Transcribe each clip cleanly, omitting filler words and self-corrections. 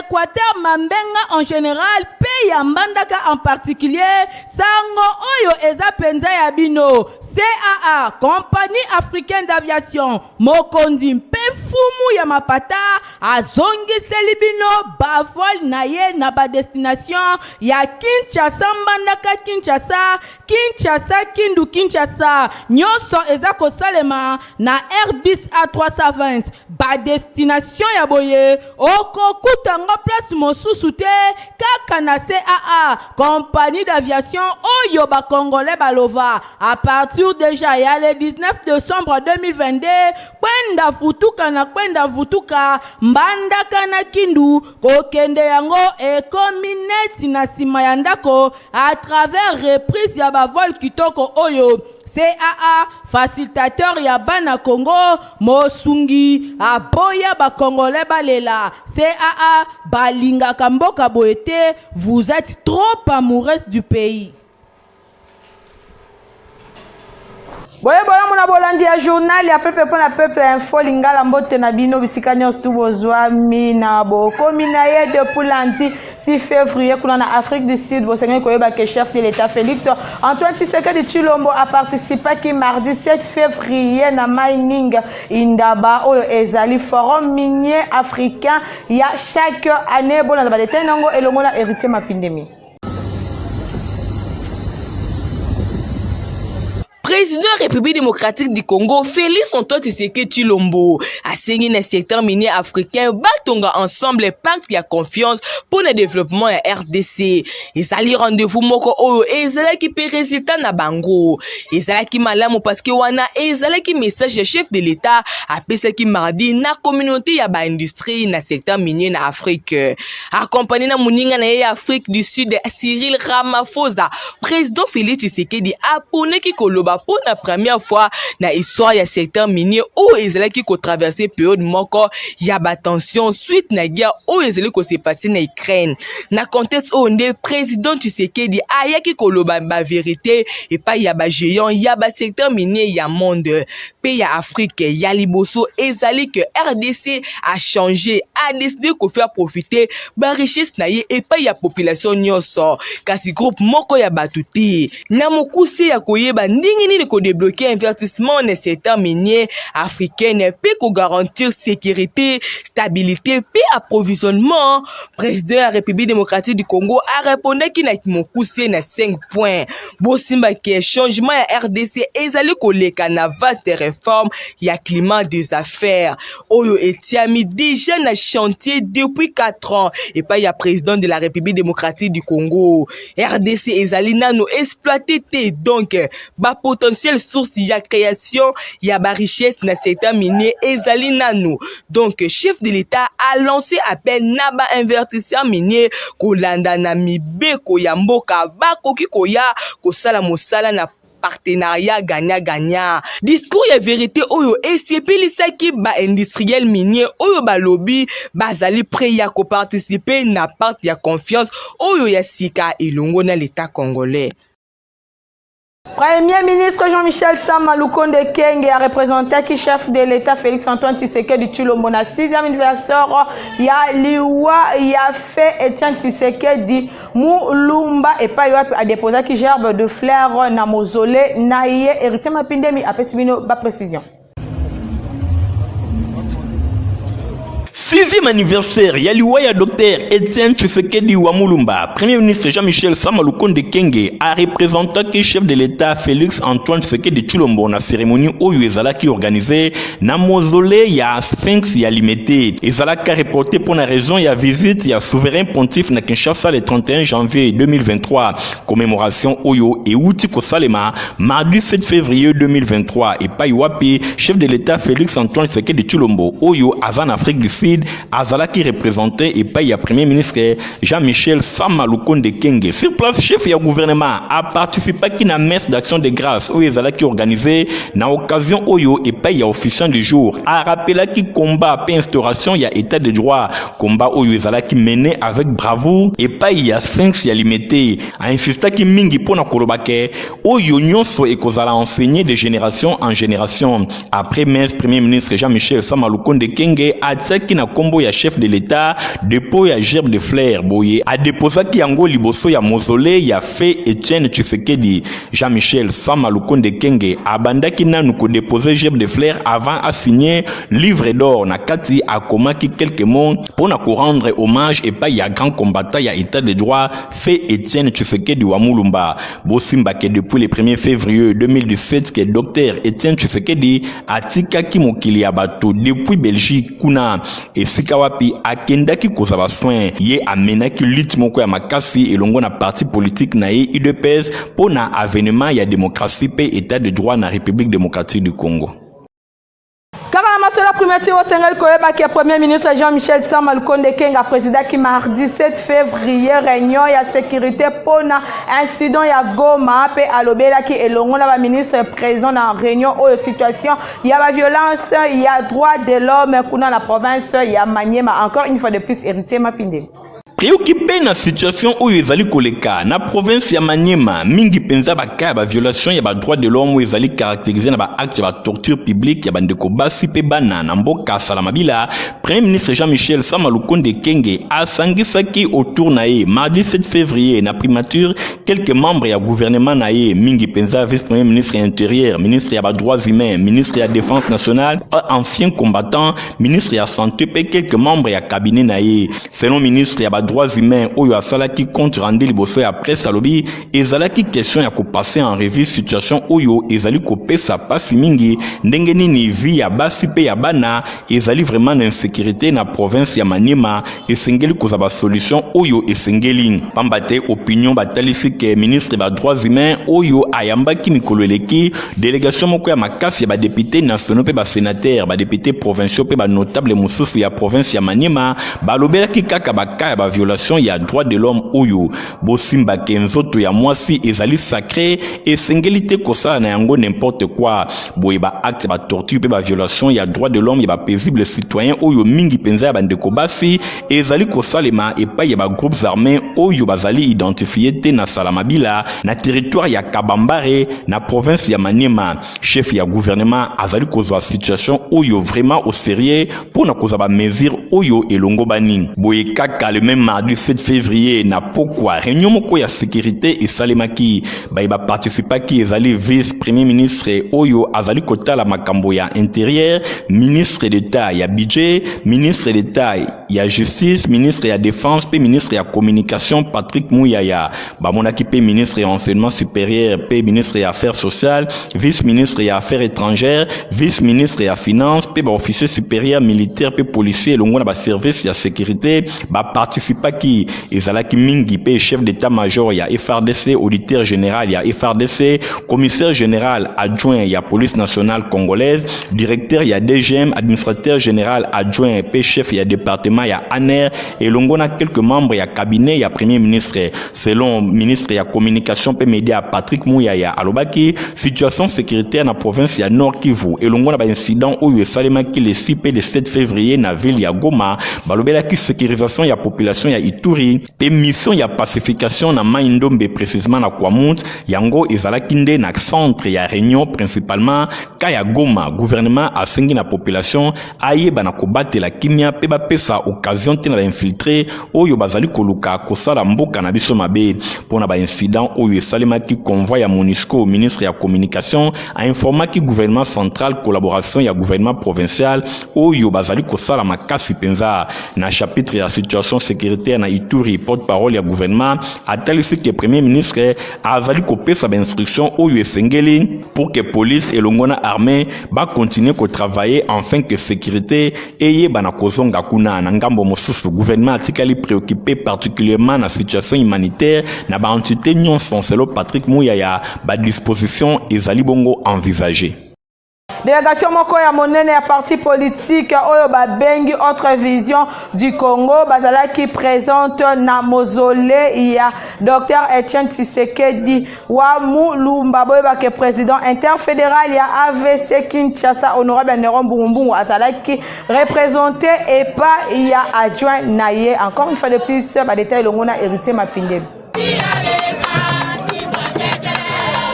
Équateur Mambenga en général, pays ya Mbandaka en particulier, sango oyo eza penza ya bino. CAA, Compagnie Africaine d'Aviation, Mokondi Mpefumu ya Mapata, azongi selibino bavol na ye na ba destination ya Kinshasa Mbandaka Kinshasa, Kinshasa Kindu Kinshasa, nyonso eza kosalema na Airbus A320, ba destination ya boye, okokutango place mosusu te, kaka na CAA, Compagnie d'Aviation oyo ba Congolais balova, à partir déjà il y a le 19 décembre 2022 kwenda vutuka Mbandaka na Kindu kokende yango ekomineti na sima ya ndako à travers reprise ya bavol kitoko oyo. CAA, facilitateur ya bana Congo, Mosungi, aboya ba Congolais balela. CAA, balinga kamboka boete, vous êtes trop amoureuse du pays. Boye mona bolandi ya journal ya peuple pona peuple info lingala mbote na bino bisika nyonso tu bozwa mina bokomi na ye depuis lundi 6 février kuna na Afrique du Sud bosengi koyeba que chef de l'État Félix Antoine Tshisekedi Tshilombo a participé qui mardi 7 février na mining indaba oyo ezali forum minier africain ya chaque année bona na badetenango elongo na héritier Mapindemi. Président République démocratique du Congo, Félix Antoine Tshisekedi Tshilombo, a signé le secteur minier africain, batonga ensemble les pactes de confiance pour le développement de RDC. Ils allaient rendez-vous moko oyo, ils allaient qui résultat na bango. Ils allaient qui malamu parce que wana, ils allaient qui message de chef de l'État, à pesa qui mardi na communauté ya ba industrie na secteur minier na Afrique. Accompagné na muninga na Afrique du Sud, Cyril Ramaphosa, président Félix Tshisekedi a pone qui koloba pour la première fois na histoire ya secteur minier où Israël qui traversé période moko ya ba tension suite na guerre où Israël ko se passé na Ukraine na contexte où le président Tshisekedi aya ki koloba ba vérité et pas ya ba géant ya ba secteur minier ya monde pays Afrique ya liboso ezali que RDC a changé a décidé ko faire profiter ba richesse na ye et pas ya population nyonso kasi groupe moko ya batuti na mokuse ya koyeba ndingi nini ko débloquer investissement dans le secteur minier africain puis ko garantir sécurité, stabilité puis approvisionnement. Président de la République démocratique du Congo a répondu qu'il n'a mokuse na 5 points. Bosimba que changement ya RDC ezali koleka na vaste réforme ya climat des affaires. Oyo etiami déjà na chantier depuis 4 ans et pas ya président de la République démocratique du Congo. RDC ezali nano exploité donc ba potentiel source ya création ya ba richesse na secteur minier ezali nano. Donc chef de l'État a lancé appel na ba investisseurs minier kolanda na mibeko ya mboka bakoki koya kosala mosala na partenariat gagnant-gagnant. Discours ya vérité oyo esepeli ba industriel minier oyo ba lobby bazali prêt ya ko participer na part ya confiance oyo ya sika elongo na l'État congolais. Premier ministre Jean-Michel Sama Lukonde Kenge a représenté qui chef de l'État Félix Antoine Tshisekedi Tshilombo na 6e anniversaire ya liwa ya fait Etienne Tshisekedi Mulumba et pas a déposé qui gerbe de fleurs na mausolée na ye héritier Mapindemi a pesibino ba précision. 6e anniversaire Yaliwa ya docteur Etienne Tshisekedi Mulumba. Premier ministre Jean-Michel Sama Lukonde Kenge a représenté que chef de l'État Félix Antoine Tshisekedi Tshilombo na cérémonie oyo ezalaki organisée na mausolée ya Sphinx ya Limete. Ezalaki reporté pour la raison ya visite ya souverain pontife na Kinshasa le 31 janvier 2023. Commémoration oyo et outi kosalema mardi 7 février 2023 et pa wapi chef de l'État Félix Antoine Tshisekedi Tshilombo oyo azan Afrique du Sud Azalaki représenté et paye à premier ministre Jean-Michel Sama Lukonde Kenge. Sur place, chef du gouvernement a participé à une messe d'action de grâce où Azalaki organisé na occasion oyo et paye à officiant du jour. A rappelé qui combat après instauration y a état de droit. Combat oyo Azalaki mené avec bravoure et paye à Sphinx y a limité. A insisté qui mingi pona kolobake oyo nyonso et kozala enseigné de génération en génération. Après messe, premier ministre Jean-Michel Sama Lukonde Kenge a dit qui na kombo ya chef de l'État dépôt ya gerbe de fleurs boye a déposé ki yango liboso ya mausolée ya fait Etienne Tshisekedi. Jean-Michel Sama Lukonde Kenge abandaki nanu ko déposer gerbe de fleurs avant à signer livre d'or na kati akomaki quelques mots pour na ko rendre hommage et pas ya grand combattant ya état de droit fait Etienne Tshisekedi wa Mulumba. Bosimba que depuis le 1er février 2017 que docteur Etienne Tshisekedi atika ki mokili ya bato depuis Belgique kuna esika wapi akendaki kozaba soin ye amenaki lutte moko ya makasi elongo na parti politique na ye UDPS pour na avènement ya démocratie pe état de droit na République démocratique du Congo. Kaka masolo primati au Sénégal koyeba que Premier ministre Jean-Michel Sama Lukonde Kenga président qui mardi 7 février réunion ya sécurité pona incident ya Goma pe alobela ki elongo na ba ministre présent na réunion o situation ya ba violence ya droit de l'homme kuna na province ya Maniema encore une fois de plus héritier Mapinde. Préoccupé na situation où ezali koleka na province ya Maniema mingi penza baka ba violation ya ba droit de l'homme ezali caractérisé na ba acte ya ba torture publique ya bandeko basi pe bana na mboka Salamabila. Premier ministre Jean-Michel Sama Lukonde Kenge asangisaki autour na ye mardi 7 février na primature quelques membres ya gouvernement na ye mingi penza vice premier ministre intérieur, ministre ya ba droits humains, ministre ya défense nationale, ancien combattant, ministre ya santé pe quelques membres ya cabinet na ye. Selon ministre ya ba droits humains oyo asalaki compte rendu liboso ya presse alobi ezalaki question ya kopasser en revue situation oyo ezali kopesa pasi mingi ndenge nini vie ya basi pe ya bana ezali vraiment na insécurité na province ya Maniema esengeli kozaba solution oyo esengeli pambate opinion batalisi ke ministre ba droits humains oyo ayambaki mikolo eleki délégation moko ya makasi ya ba député nationaux pe ba sénateur ba député provinciaux pe ba notable mosusu ya province ya Maniema balobelaki kaka baka ya ba violation ya droit de l'homme oyo bosimba kenzoto ya mwasi ezali sacré esengeli te kosala na yango n'importe quoi boye ba acte ba torture pe ba violation ya droit de l'homme ya ba paisible citoyen oyo mingi penza ya bandeko basi ezali kosalema epai ya ba groupes armés oyo bazali identifié te na Salamabila na territoire ya Kabambare na province ya Maniema. Chef ya gouvernement azali kozwa situation oyo vraiment au sérieux pour na kozaba mesure oyo elongo bani boye kaka le même mardi 7 février na pokwa réunion moko ya sécurité esalemaki ba participaki ezali vice premier ministre oyo azali kotala makambo ya intérieur, ministre d'état ya budget, ministre d'état ya justice, ministre ya défense pe ministre ya communication Patrick Muyaya bamonaki pe ministre ya enseignement supérieur pe ministre ya affaires sociales, vice ministre ya affaires étrangères, vice ministre ya finance pe ba officier supérieur militaire pe policier longo na ba service ya sécurité ba participaki ezalaki mingi pe chef d'état-major ya FARDC, auditeur général ya FARDC, commissaire général adjoint ya police nationale congolaise, directeur ya DGM, administrateur général adjoint pe chef ya département ya ANER et longona quelques membres ya cabinet ya premier ministre. Selon ministre ya communication pe média Patrick Muyaya alobaki situation sécuritaire na province ya Nord Kivu et longona ba incident oyo esalemaki le 6 pe le 7 février na ville ya Goma balobelaki sécurisation ya population ya Ituri pe mission ya pacification na Maindombe précisément na Kwamut yango ezalaki nde na centre ya réunion principalement kaya Goma gouvernement asengi na population ayeba na kobatela kimia pe bapesa occasion te na ba infiltré oyo bazali koluka kosala mboka na biso mabe pona ba incident oyo esalemaki convoi ya MONUSCO. Ministre ya communication a informaki gouvernement central collaboration ya gouvernement provincial oyo bazali kosala makasi penza na chapitre ya situation sécuritaire na Ituri. Porte-parole ya gouvernement atalisi que premier ministre azali kopesa ba instruction oyo esengeli pour que police et longona armée ba continuer ko travailler afin que sécurité eye bana kozonga kuna na ngambo mosusu. Gouvernement atikali préoccupé particulièrement na situation humanitaire na ba entité nyonso selon Patrick Muyaya ba disposition ezali bongo envisagée. Délégation moko ya monene ya parti politique oyo babengi autre vision du Congo bazalaki présente na mausolée ya Dr Etienne Tshisekedi wa Mulumba boyeba ke président interfédéral ya AVC Kinshasa honorable Néron Mbungu azalaki représenté et pas ya adjoint naye. Encore une fois de plus ba détail longona héritier Mapinde.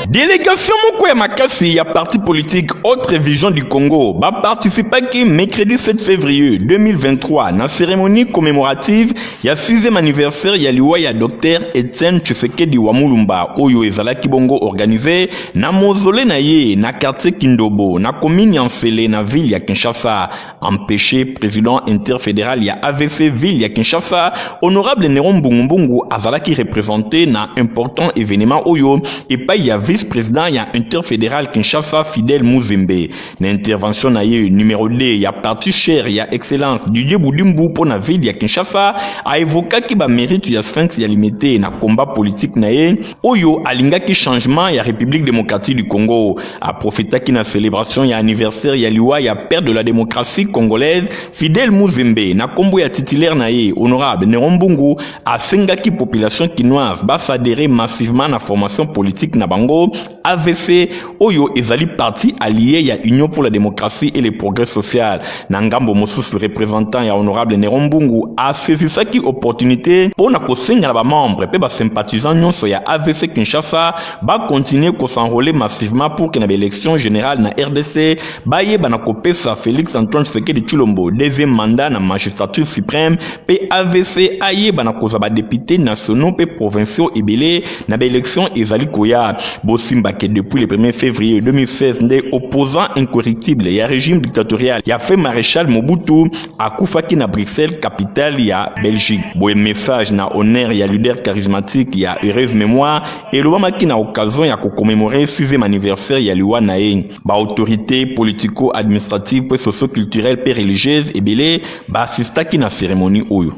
Délégation moko ya makasi ya parti politique Autre Vision du Congo ba participer qui mercredi 7 février 2023 na cérémonie commémorative ya 6e anniversaire ya liwa ya Dr Etienne Tshisekedi wa Mulumba oyo ezalaki bongo organisé na mausolée na ye na quartier Kindobo na commune ya Nsele na ville ya Kinshasa. Empêché président interfédéral ya AVC ville ya Kinshasa honorable Néron Mbungu azalaki représenté na important événement oyo et pas ya vice-président ya interfédéral Kinshasa Fidèle Muzembe. Na intervention na ye numéro 2 ya parti cher ya excellence Didier Boudimbu pour na ville ya Kinshasa a évoqué ki ba mérite ya 5 ya limité na combat politique na ye oyo alingaki changement ya République démocratique du Congo a profité ki na célébration ya anniversaire ya liwa ya père de la démocratie congolaise Fidèle Muzembe na kombo ya titulaire na ye honorable Néron Mbungu a sengaki population kinoise ba s'adhérer massivement na formation politique na bango AVC oyo ezali parti allié ya Union pour la démocratie et le progrès social. Nangambo mosusu représentant ya honorable Néron Mbungu a saisi saki opportunité pour na kosenga ba membre pe ba sympathisants nyonso ya AVC Kinshasa ba continuer ko s'enrôler massivement pour que na élection générale na RDC ba yeba na kopesa Félix Antoine Tshisekedi Tshilombo deuxième mandat na magistrature suprême pe AVC ayeba na kozaba député nationaux pe provinciaux ebele na ba élection ezali koya bosimba que depuis le 1er février 2016 des opposants incorruptibles et régime dictatorial y a fait maréchal Mobutu à Koufaki na Bruxelles capitale ya Belgique. Boye message na honneur ya leader charismatique ya heureuse mémoire et l'obamaki na occasion ya commémorer 6e anniversaire ya liwa na ye. Ba autorité politico-administrative pe socio-culturelle pe religieuse et belé ba assistaki na cérémonie oyo.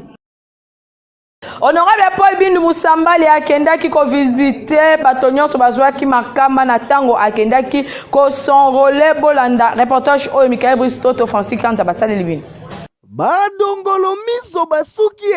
Honorable Paul Bindu Musambali akendaki ko visiter bato nyonso bazwaki makamba na tango akendaki ko s'enrôler bolanda reportage oyo Michael Bristoto Francis Kanza basale libini. Badongolo miso basuki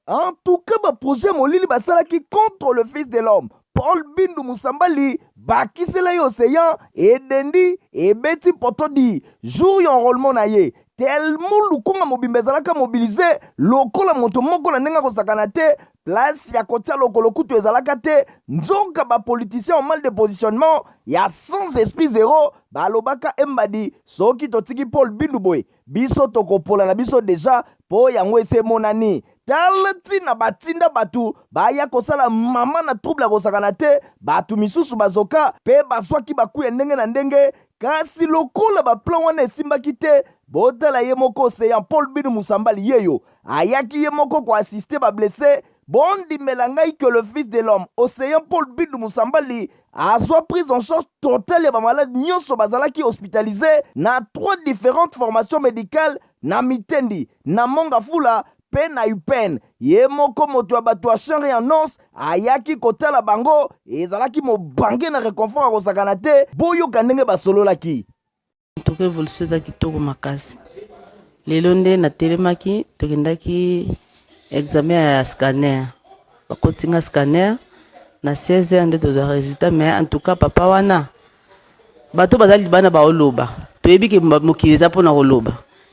en tout cas ba projet molili basalaki contre le fils de l'homme Paul Bindu Musambali bakisela yo océan edendi ebeti potodi jour enrôlement na ye tellement lukonga mobimbezalaka mobilisé lokola moto moko na ndenga kosakana te place ya kotia lokolo kutu ezalaka te nzoka ba politicien en mal de positionnement ya sans esprit zéro balobaka embadi soki totiki Paul Bindu boy biso tokopola na biso déjà po yango ese monani talati na batinda batu baya kosala mama na trouble kosakana te batu misusu bazoka pe baswaki bakuya ndenge na ndenge kasi lokola ba plan wana esimbaki te botala ye moko océan Paul Bindu Musambali yeyo ayaki ye moko ko assister ba blessé bondi melangai que le fils de l'homme océan Paul Bindu Musambali a soit prise en charge totale ya ba malade nyonso bazalaki hospitalisé na 3 différentes formations médicales na Mitendi na Mongafula pe na UPEN ye moko moto ya bato ya chanre ya nos ayaki kotala bango ezalaki mobange na réconfort akosakana te boyoka ndenge basololaki toke evolution eza kitoko makasi lelo nde natelemaki tokendaki examen ya scanner bakotinga scanner na 16h nde tozwa résultat mais en tout cas papa wana bato bazali bana baoloba toyebi ke mokili eza mpona koloba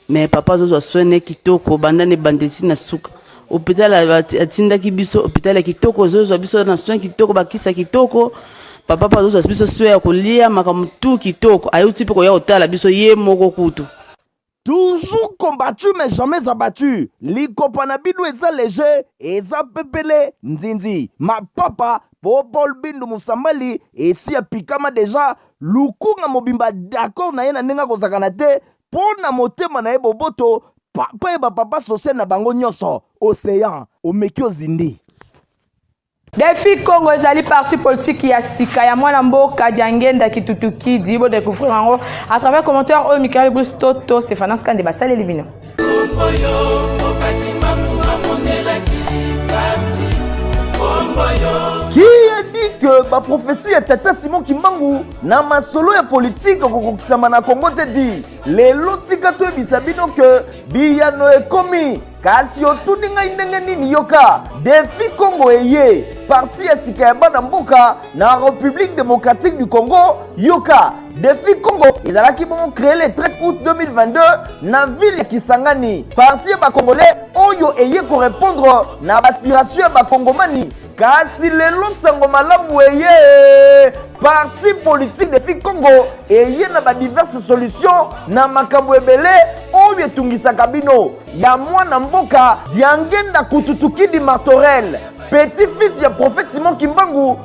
mais papa azozwa soin kitoko banda ne bandeti na suka hôpital atindaki biso hôpital ya kitoko azozwa biso na soin kitoko bakisa kitoko papa pa azozwa biso soin ya kolia makambo tu kitoko ayuti mpe koya kotala biso ye moko kutu. Toujours combattu mais jamais abattu. Likopa na bidu eza léger, eza pepele nzinzi. Ma papa, Paul Bindu Musambali, esi apikama déjà, lukunga mobimba d'accord na ye na nenga kozakana te, pona motema na ye boboto, papa eba papa social na bango nyonso, océan, omeki ozindi. Défi Congo ezali parti politique ya sika ya mwana mboka Diangenda Kitutuki dibo découvrir yango à travers commentaire au Michael Bristoto Stéphanas Kande basale libino. Qui a dit que ba prophétie ya Tata Simon Kimbangu na masolo ya politique kokokisama na Congo te di lelo tika to bisabino que biyano ekomi kasi otuni ngai ndenge nini yoka défi Congo eye parti ya sika ya bana mboka na République démocratique du Congo yoka défi Congo Congo ezalaki bon créé le 13 août 2022 na ville ya Kisangani. Parti ba congolais oyo eye ko répondre na aspiration ba congomani. Kasi lelo sango malamu eye parti politique de fi Congo eye na ba diverses solutions na makambo ebele oyo etungisaka bino ya mwana mboka Diangenda Kututukidi Martorel, petit-fils ya prophète Simon Kimbangu,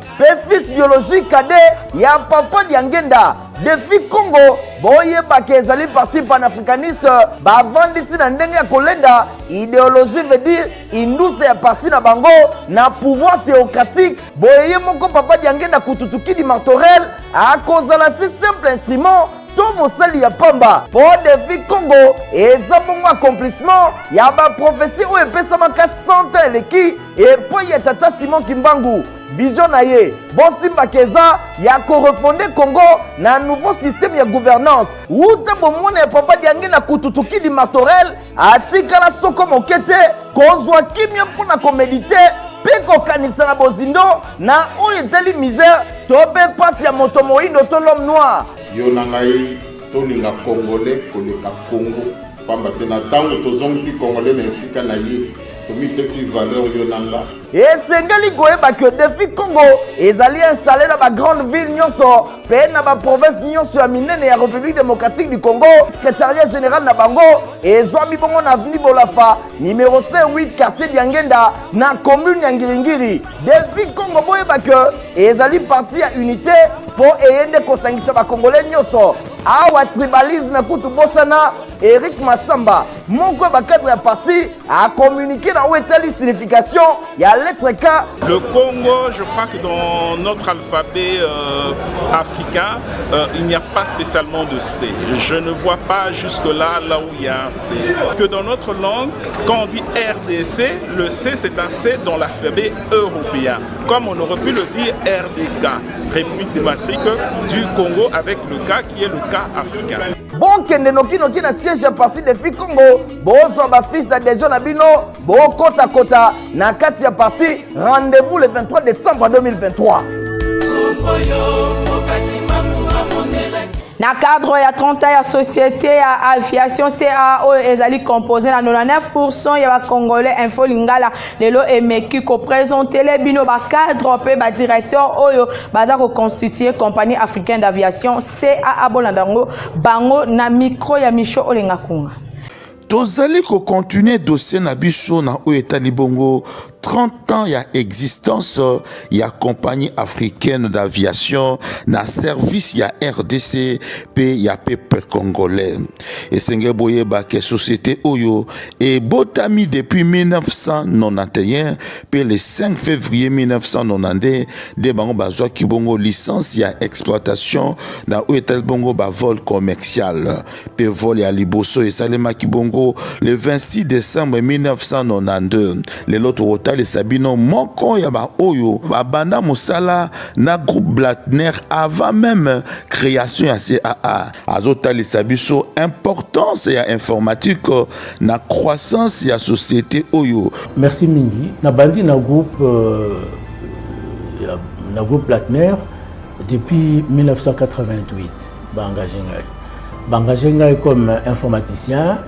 fils biologique cadet ya papa Diangenda. Défi Congo boye bakezali parti panafricaniste bavandisi na ndenge ya kolenda idéologie veut dire induse ya parti na bango na pouvoir théocratique. Boye moko papa Diangenda Kututukidi Martorel akozala si simple instrument to mosali ya pamba po Défi Congo eza bongo accomplissement ya ba prophétie oyo epesamaka 100 ans eleki epo ya tata Simon Kimbangu. Vision na ye bosimba keza ya korefonder Congo na nouveau système ya gouvernance uta bomona ya papa Diangenda Kututukidi Martorel atikala soko mokete kozwa kimia mpona komedite pe kokanisa na bozindo na oyo etali misère to pe pasi ya moto moindo to l'homme noir. Yo nangai tolinga congolais koleka Congo pamba te na tango tozongisi congolais na esika na ye tomitesi valeur yo nanga esengeli koyeba ke Défi Congo ezali installé na ba grande ville nyonso pe na ba province nyonso ya minene ya République démocratique du Congo. Secrétariat général na bango ezwami bongo na avenue Bolafa numéro 58 quartier Diangenda na commune ya Ngiringiri. Défi Congo boyeba ke ezali parti ya unité po eyende kosangisa ba congolais nyonso awa tribalisme kutu bosana. Eric Massamba moko ba cadre ya parti a communiqué dans où était la signification ya lettre K. Le Congo, je crois que dans notre alphabet africain, il n'y a pas spécialement de C. Je ne vois pas jusque-là, là où il y a un C. Que dans notre langue, quand on dit RDC, le C c'est un C dans l'alphabet européen. Comme on aurait pu le dire RDK, République démocratique du Congo, avec le K qui est le K africain. Bon kende noki na siège à parti de Défi Congo bozwa ba fiche d'adhésion na bino bo kota kota na kati ya parti. Rendez-vous le 23 décembre 2023. Na cadre ya 30 ya société ya aviation CAO ezali composé na 99% ya ba congolais info lingala lelo emeki ko présenter les bino ba cadre pe ba directeur oyo baza ko constituer compagnie africaine d'aviation CAA bolandango bango na micro ya Micho Olenga Kunga. Tozali ko continuer dossier na biso na oyo etali bongo 30 ans ya existence ya compagnie africaine d'aviation na service ya RDC pe ya peuple congolais. Et senge boyeba ke société oyo et botami depuis 1991 pe le 5 février 1992 de bango bazwa ki bongo licence ya exploitation na oyo bongo ba vol commercial pe vol ya liboso et salema ki bongo le 26 décembre 1992 le loto les Sabino moko ya ba oyo ba banda musala na groupe Blattner avant même création ya CAA azota les sabiso importance ya informatique na croissance ya société oyo. Merci mingi na bandi na groupe Blattner depuis 1988 ba engagé ngai comme informaticien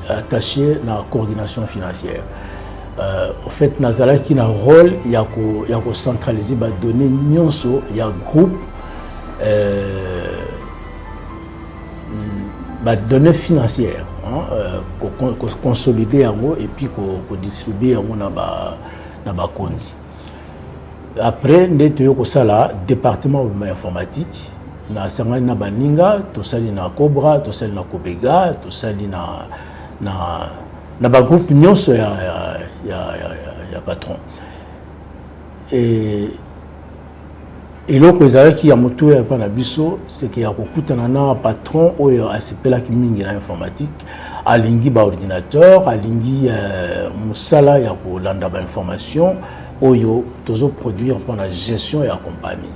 attaché à la coordination financière. En fait, nazala qui a un rôle, il y a centraliser les données nyonso, il y a groupe, données financières, consolider et puis distribuer dans ba konzi. Après, nous avons département informatique, na sangani na baninga, tosali na Cobra, tosali na Kobega, tosali na ba groupe nyonso ya patron. Et loko ezalaki ya moto ya pa na biso c'est que ya kokutana na patron oyo asepelaki mingi na informatique alingi ba ordinateur alingi musala ya kolanda ba information oyo tozo produire pour la gestion ya compagnie.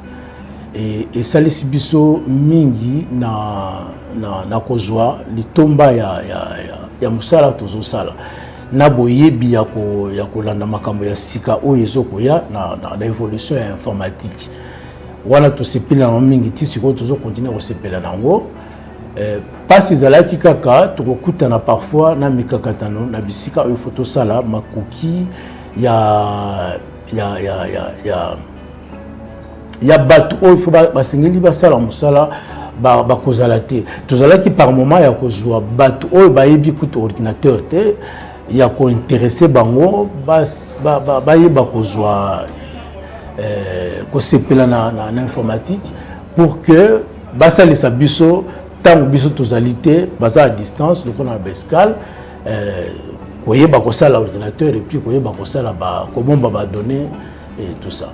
Et salisi biso mingi na kozwa litomba ya musala tozo sala na boyebi ya kolanda makambo ya sika oyo ezoko ya na évolution ya informatique wana tosepeli na mingi ti sikoyo tozokontinue kosepela nango pasi ezalaki kaka tokokutana parfois na mikakatano na bisika oyo fo tosala makoki ya bato oyo fo basengeli basala mosala bakozala te tozalaki par moment ya kozwa bato oyo bayebi kuta ordinateur te ya kointeresse bango bayeba kozwa kosepela na informatique pour que basalisa biso ntango biso tozali te baza à distance lokola na bescale koyeba kosala ordinateur et puis koyeba kosala kobomba badonné et tout ça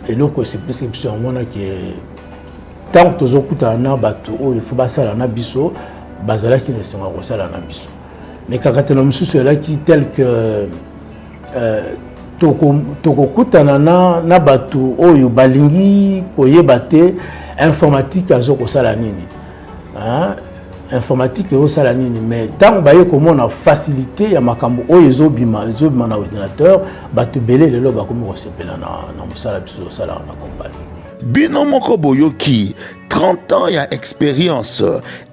eloko esepelisi biso yango wana ke ntango tozokutana na bato oyo ifo basala na biso bazalaki na esengo ya kosala na biso mais kakatelo mosusu elaki tel que tokokutana na bato oyo balingi koyeba te informatique azokosala nini informatique ezosala nini mais ntango baye komona facilité ya makambo oyo ezobima na ordinateur bato ebele lelo bakomi kosepela na mosala biso ezosala na compagnie bino moko boyoki 30 ans ya expérience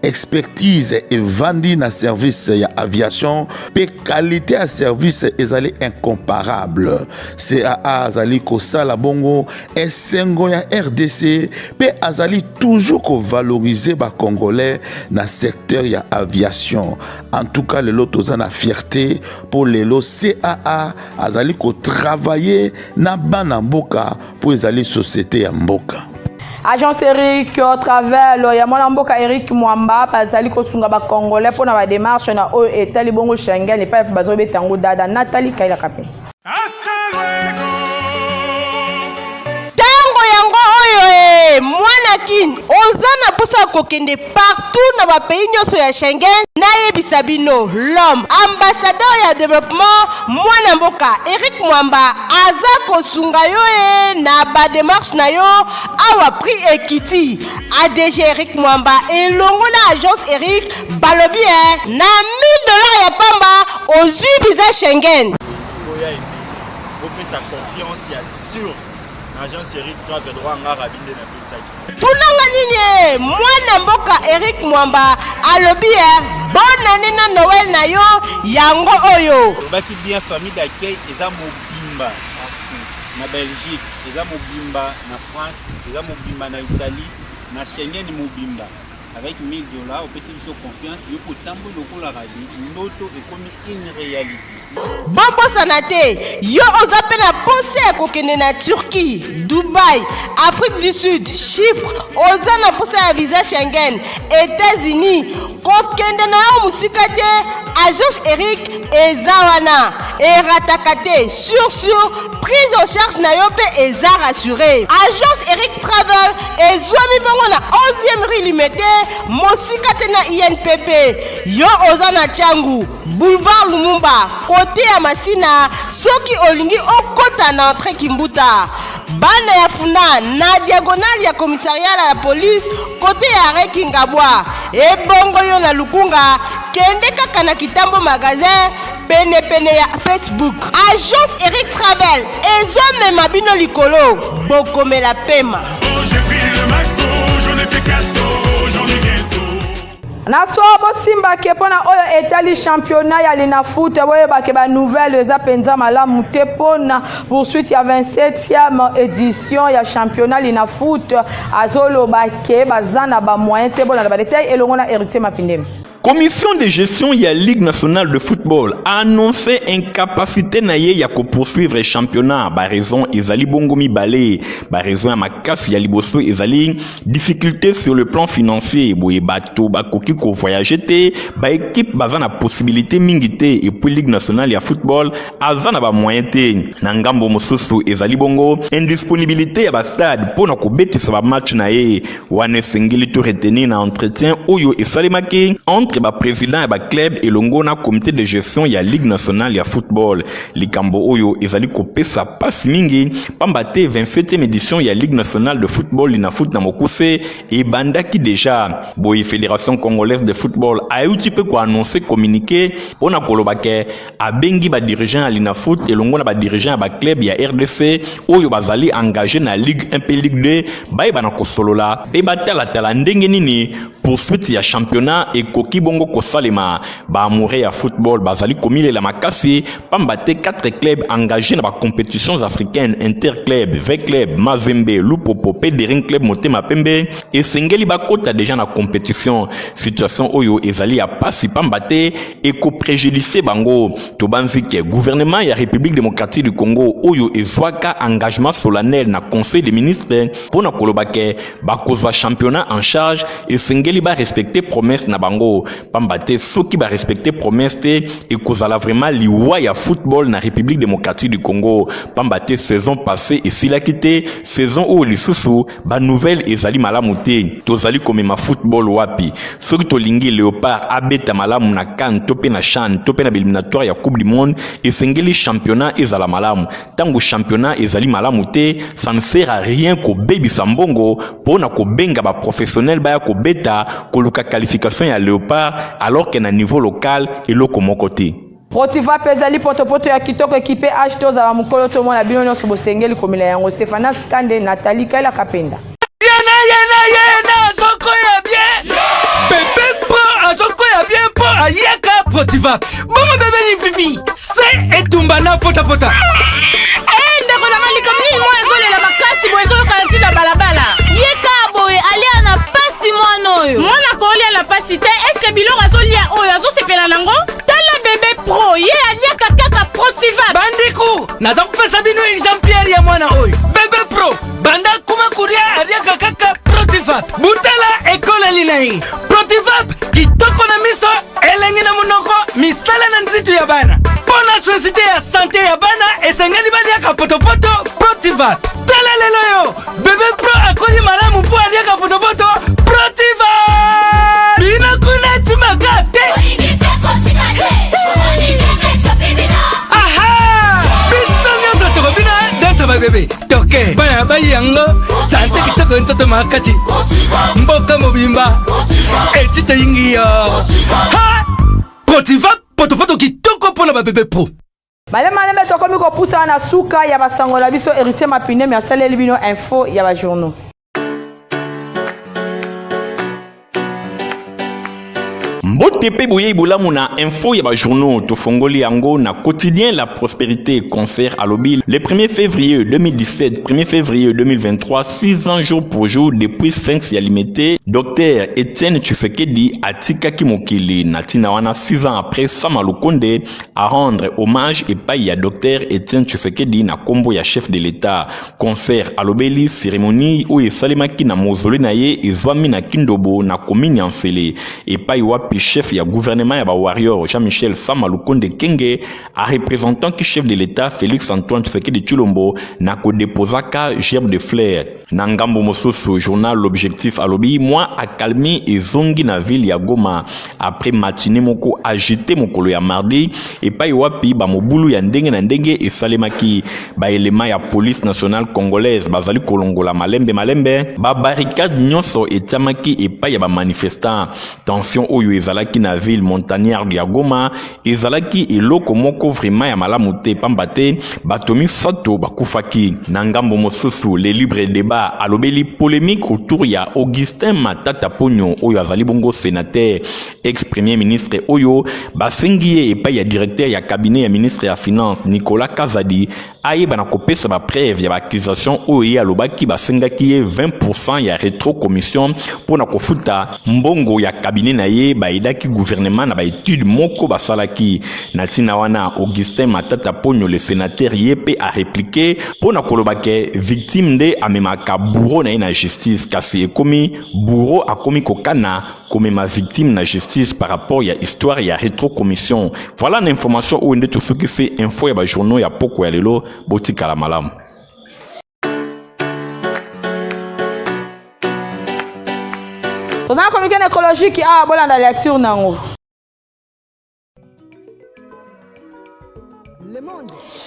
expertise evandi na service ya aviation pe qualité ya service ezali incomparable CAA azali kosala bongo esengo ya RDC pe azali toujours kovaloriser ba congolais na secteur ya aviation en tout cas lelo toza na fierté pour lelo CAA azali ko travailler na bana mboka pour ezali société ya mboka. Agence Eric au travers ya mwana mboka Eric Mwamba bazali kosunga ba congolais pour na ba démarche na o etali bongo Schengen et pas bazobe tango dada Nathalie Kaila Kape. Tango yango oyo mwana kin ozana posa kokende partout na ba pays nyonso ya Schengen na yebisabino l'homme ambassadeur ya développement mwana mboka Eric Mwamba aza kosunga yo na ba démarche na yo awa prix ekiti ADG Eric Mwamba elongo na agence Eric balobi na $1000 ya pamba ozwi visa Schengen oya epi sa confiance ya sur agence Eric Travel droit ngara binde na pesaki tunanga nini mwana mboka Eric Mwamba alobi bonne année na Noël na yo yango oyo baki bien famille d'accueil eza mobimba na Belgique eza mobimba na France eza mobimba na Italie na Schengen mobimba avec $1000 au PC biso confiance yo ko tambo lokola rabi noto ekomi une réalité Bambo sanate yo oza pe na pose kokende na Turquie, Dubaï, Afrique du Sud, Chypre, oza na pose ya visa Schengen, États-Unis, kokende na yo musika te, agence Eric ezawana, eratakate, sur, prise en charge na yo pe eza rassuré. Agence Eric Travel ezwami bongo na 11e rue Limete, mosika te na INPP, yo oza na Tchangu, Boulevard Lumumba, côté ya Masina, soki olingi okota na entrée Kimbuta. Bana ya funa na diagonale ya commissariat la police côté ya Rekingabwa. Ebongo yo na Lukunga, kende kaka na Kitambo magasin pene ya Facebook. Agence Eric Travel, ezome mabino likolo, bokomela pema. J'ai pris le maco, j'en ai fait cadeau, j'en ai bientôt. Naso bosimba ke pona oyo etali championnat ya lina foot boye ba ke ba nouvelle za penza malamu te pona poursuite ya 27e édition ya championnat lina foot azolo ba ke bazana ba moyen te bona ba détail elongo na héritier Mapindem. Commission de gestion ya Ligue nationale de football a annoncé incapacité naye ya ko poursuivre le championnat ba raison ezali bongo mibale ba raison ya makasi ya liboso ezali difficulté sur le plan financier boye bato ba koki ko voyager te ba équipe bazana possibilité mingi te et puis Ligue nationale ya football azana ba moyen te na ngambo mosusu ezali bongo indisponibilité ya ba stade pona ko betisa ba match naye wane sengeli to retenir na entretien oyo esalemaki entre entre ba président et ba club et longo na comité de gestion ya Ligue nationale ya football. Likambo oyo ezali kopesa passe mingi pambate 27e édition ya Ligue nationale de football ina foot na mokuse et bandaki déjà. Boy Fédération congolaise de football a eu petit peu ko annoncer communiqué pona kolobake abengi ba dirigeant ya lina foot et longo na ba dirigeant ya ba club ya RDC oyo bazali engagé na Ligue 1 pe Ligue 2 baye bana kosolola pe batala ndenge nini poursuite ya championnat et koki bongo kosalema ba amoureux ya football bazali komile la makasi pambate 4 clubs engagés dans la compétitions africaines interclub, V-club, Mazembe, Lupopo, Pedering club Motema Pembe et Sengeli Bakota déjà dans la compétition situation oyo ezali a pasi pambate et ko préjudice bango tobanzi ke gouvernement ya République démocratique du Congo oyo ezwaka engagement solennel na conseil des ministres pour na kolobake bakozwa championnat en charge et Sengeli ba respecter promesse na bango pambate soki ba respecter promesse te et kozala vraiment liwa ya football na République démocratique du Congo pambate saison passée et sila kité saison où lisusu ba nouvelle ezali malamu te tozali komema football wapi soki tolingi Léopard abeta malamu na CAN topé na CHAN topé na éliminatoire ya Coupe du Monde et sengeli championnat ezala malamu tango championnat ezali malamu te ça ne sert à rien ko baby sambongo pona ko benga ba professionnel ba ya ko beta ko luka qualification ya Léopard alors que na niveau local et loko mokote. Protiva pezali potopoto ya kitoko équipé H2 za mukolo to mona bino nyonso bosengeli komela yango Stéphanas Kande Nathalie Kaila Kapenda. Yena zoko ya bien. Bébé pro azoko ya bien po ayeka Protiva. Bongo bébé ni pipi. C'est etumbana pota. Ndeko na mali kamni mo ezole la makasi bo ezole kanti na balabala. Yeka boy ali ana pasi mwana oyo. Mwana ko ali ana pasi te est-ce que biloko azolia oyo azosepela nango? Bébé pro ye aliaka kaka Protiva bandiku naza kupesa bino Jean-Pierre ya mwana oyo bébé pro banda kuma kuria aliaka kaka Protiva butala ekole linai Protiva kitoko na miso elengi na munoko misala na nzitu ya bana pona société ya santé ya bana esengeli baliaka potopoto Protiva tala lelo yo bébé pro akoli malamu po aliaka potopoto Protiva bina kuna chimagate bébé toke bana bayango chante kitoko ntoto makachi mboka mobimba etita ingiyo ha Protiva potopoto kitoko pona ba bébé pro Malembe tokomi ko pousa na suka ya basango la biso héritier mapine mais asaleli bino info ya ba journaux. Mbote pe boye bolamu na info ya ba journaux to fongoli yango na quotidien La Prospérité concert à Lobby le 1er février 2017 1er février 2023 6 ans jour pour jour depuis 5 ya limité Dr Etienne Tshisekedi atika kimokili natina wana 6 ans après Sama Lukonde à rendre hommage et paye à Dr Etienne Tshisekedi na kombo ya chef de l'État concert à Lobby cérémonie où esalemaki na mausolée na ye ezwami na Kindobo na commune Ansele et paye wapi chef ya gouvernement ya ba warrior Jean-Michel Sama Lukonde Kenge a représentant qui chef de l'État Félix Antoine Tshisekedi Tshilombo na ko déposaka gerbe de fleurs na ngambo mososo journal l'objectif alobi moi a calmé et zongi na ville ya Goma après matinée moko agité mokolo ya mardi et pa wapi ba mobulu ya ndenge na ndenge et salemaki ba élément ya police nationale congolaise bazali kolongola malembe ba barricade nyonso etamaki et pa ya ba manifestants tension oyo ezalaki na ville montagnarde ya Goma ezalaki eloko moko vraiment ya malamu te pambate batomi sato bakufaki na ngambo mosusu les libres débats alobeli polémique autour ya Augustin Matata Ponyo oyo azali bongo sénateur ex-premier ministre oyo basengi epai ya directeur ya cabinet ya ministre ya finance Nicolas Kazadi ayeba na kopesa ba preuve ya accusation oyo alobaki basengaki ye 20% ya rétrocommission pona kofuta mbongo ya cabinet na ye baidaki gouvernement na ba étude moko basalaki natina wana Augustin Matata Ponyo le sénateur yepe a répliqué pona kolobake victime de amemaka bourreau na na justice kasi ekomi bourreau akomi kokana comme ma victime na justice par rapport ya histoire ya rétrocommission voilà l'information où ndé tout ce qui c'est info ya ba journaux ya poko ya lelo botika la malamu. Tout bozana communiqué écologique ah bolanda lecture nango.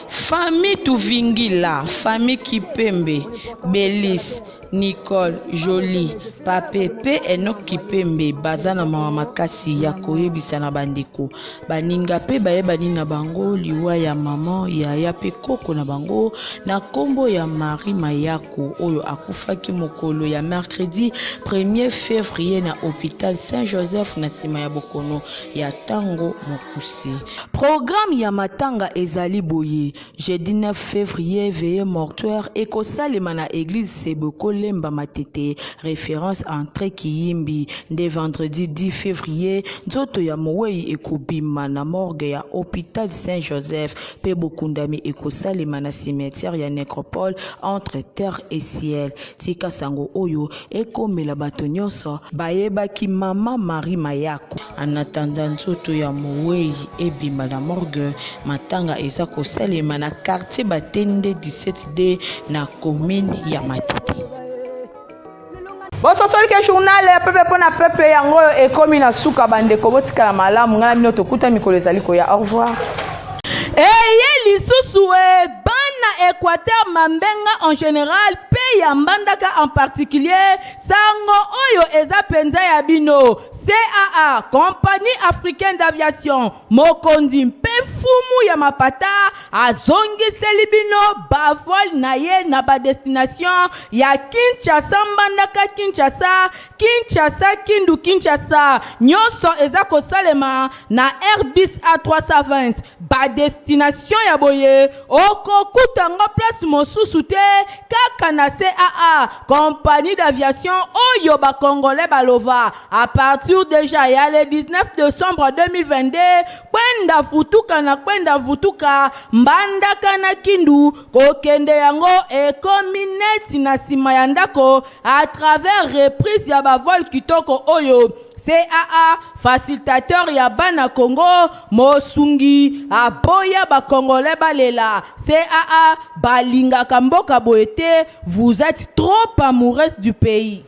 Famille Tuvingila, famille Kipembe, Belis, Nicole, Jolie, Papepe, Enoch Kipembe, Bazana Mama Makasi, Yakoye Bisana Bandeko, Baninga pe baye banina bango, liwa ya maman, ya pe koko na bango, na kombo ya Marie Mayako, oyo akufaki mokolo ya mercredi 1er février na hôpital Saint-Joseph na sima ya bokono ya Tango Mokusi. Programme ya matanga ezali boye, jeudi 9 février veillée mortuaire ekosalema na église Seboko Lemba Matete, référence entrée Kiyimbi. Dès vendredi 10 février, nzoto ya Mowei ekobima na morgue ya hôpital Saint-Joseph, pe bokundami ekosalema na cimetière ya nécropole entre terre et ciel. Tika sango oyo ekomela bato nyonso bayebaki mama Marie Mayako. En attendant nzoto ya Mowei ebima na morgue, matanga eza kosalema na quartier Batende 17D na commune ya Matete. Bososoli ke journal pepe pona pepe yango ekomi na suka bandeko botikala malamu ngala mino tokuta mikolo ezali ko ya au revoir. Eye lisusu bana Équateur Mambenga en général pe ya mbandaka en particulier sango oyo eza penza ya bino CAA Compagnie Africaine d'Aviation mokonzi mpe fumu ya mapata azongiseli bino bavol na ye na ba destination ya Kinshasa mbandaka Kinshasa Kindu Kinshasa nyonso eza kosalema na Airbus A320 ba destination ya boye okokutango place mosusu te kaka na CAA Compagnie d'Aviation oyo ba Congolais balova à partir déjà ya le 19 décembre 2022 kwenda vutuka mbandaka na Kindu kokende yango ekomi neti na sima ya ndako à travers reprise ya bavol kitoko oyo CAA facilitateur ya bana Congo mosungi aboya ba Congolais balela CAA balingaka mboka boete vous êtes trop amoureuse du pays.